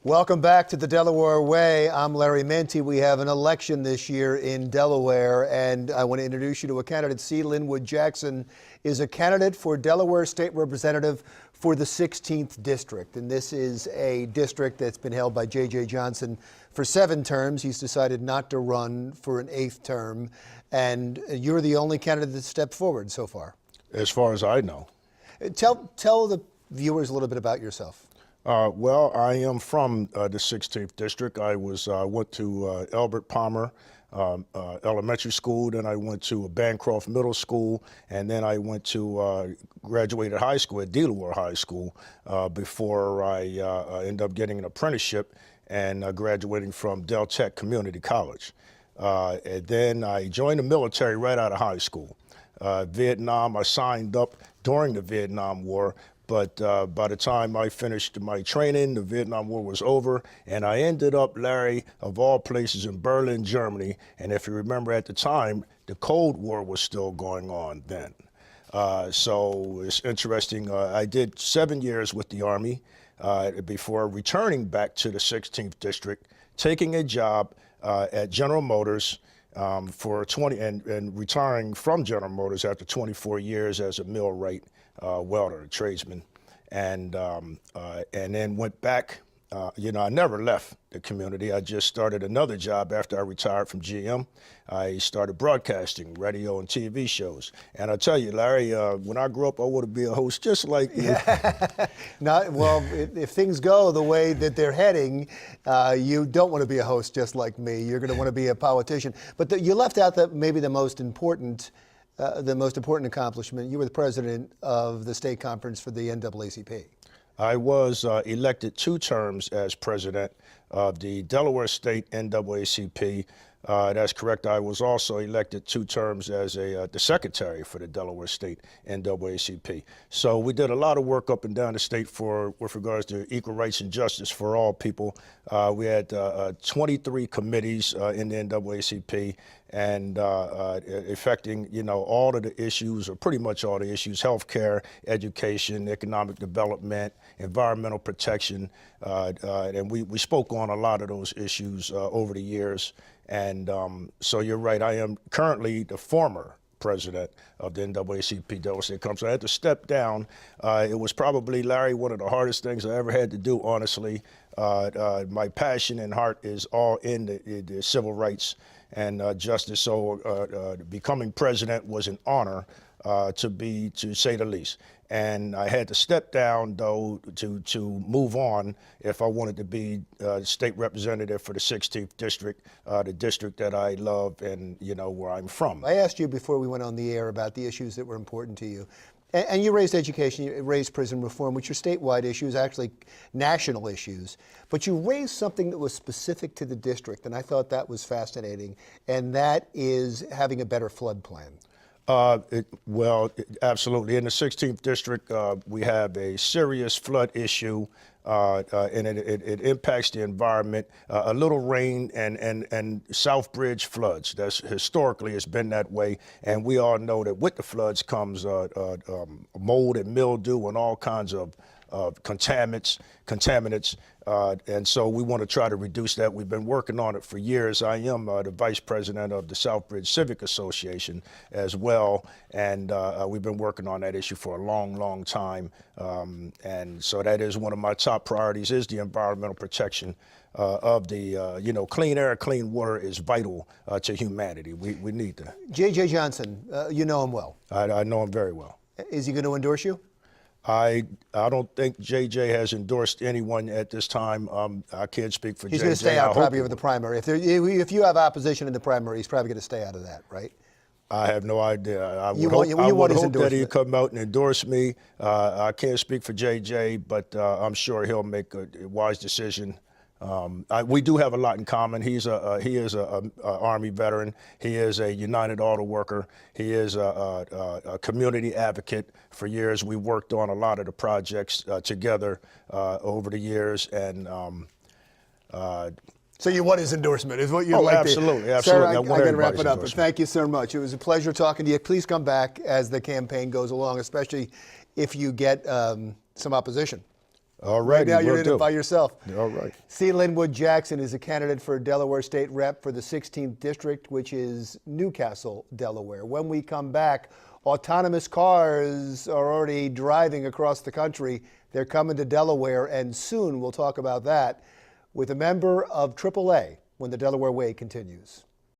Welcome back to the Delaware Way. I'm Larry Menti. We have an election this year in Delaware, and I want to introduce you to a candidacy. Linwood Jackson is a candidate for Delaware State Representative for the 16th District. And this is a district that's been held by J.J. Johnson for 7 terms. He's decided not to run for an 8th term. And you're the only candidate that's stepped forward so far. As far as I know. Tell the viewers a little bit about yourself. Well, I am from the 16th District. I went to Albert Palmer Elementary School, then I went to Bancroft Middle School, and then I went to graduated high school at Delaware High School before I ended up getting an apprenticeship and graduating from Del Tech Community College. And then I joined the military right out of high school. Vietnam, I signed up during the Vietnam War. But by the time I finished my training, the Vietnam War was over, and I ended up, Larry, of all places, in Berlin, Germany. And if you remember at the time, the Cold War was still going on then. So it's interesting. I did 7 years with the Army before returning back to the 16th District, taking a job at General Motors for 20, and retiring from General Motors after 24 years as a millwright. Welder, a tradesman, and then went back. I never left the community. I just started another job after I retired from GM. I started broadcasting radio and TV shows. And I tell you, Larry, when I grew up, I wanted to be a host just like you. If things go the way that they're heading, you don't want to be a host just like me. You're going to want to be a politician. But you left out maybe the most important accomplishment. You were the president of the state conference for the NAACP. I was elected 2 terms as president of the Delaware State NAACP. That's correct. I was also elected 2 terms as the secretary for the Delaware State NAACP. So we did a lot of work up and down the state with regards to equal rights and justice for all people. We had 23 committees in the NAACP, and affecting, all of the issues, or pretty much all the issues: healthcare, education, economic development, environmental protection, and we spoke on a lot of those issues over the years. And so you're right, I am currently the former president of the NAACP Delaware State Conference. I had to step down. It was probably, Larry, one of the hardest things I ever had to do, honestly. My passion and heart is all in the civil rights and justice. So becoming president was an honor, to say the least. And I had to step down, though, to move on if I wanted to be state representative for the 16th District, the district that I love and, where I'm from. I asked you before we went on the air about the issues that were important to you. And you raised education, you raised prison reform, which are statewide issues, actually national issues. But you raised something that was specific to the district, and I thought that was fascinating, and that is having a better flood plan. Absolutely. In the 16th District, we have a serious flood issue, and it impacts the environment. A little rain and Southbridge floods. That's historically has been that way, and we all know that with the floods comes mold and mildew and all kinds of contaminants, and so we want to try to reduce that. We've been working on it for years. I am the vice president of the Southbridge Civic Association as well, and we've been working on that issue for a long, long time. And so that is one of my top priorities, is the environmental protection of the, clean air, clean water is vital to humanity. We need to. J.J. Johnson, you know him well. I know him very well. Is he going to endorse you? I don't think J.J. has endorsed anyone at this time. I can't speak for J.J. He's going to stay out probably of the primary. If you have opposition in the primary, he's probably going to stay out of that, right? I have no idea. I would hope that he'd come out and endorse me. I can't speak for J.J., but I'm sure he'll make a wise decision. We do have a lot in common. He is a Army veteran. He is a United Auto Worker. He is a community advocate. For years, we worked on a lot of the projects together over the years, and so you want his endorsement, is what you'd like absolutely, to. absolutely. Sir, I got to wrap it up, but thank you so much. It was a pleasure talking to you. Please come back as the campaign goes along, especially if you get some opposition. All Right right. now you're in it by yourself. All right. C. Linwood Jackson is a candidate for Delaware State Rep for the 16th District, which is Newcastle, Delaware. When we come back, autonomous cars are already driving across the country. They're coming to Delaware, and soon we'll talk about that with a member of AAA when the Delaware Way continues.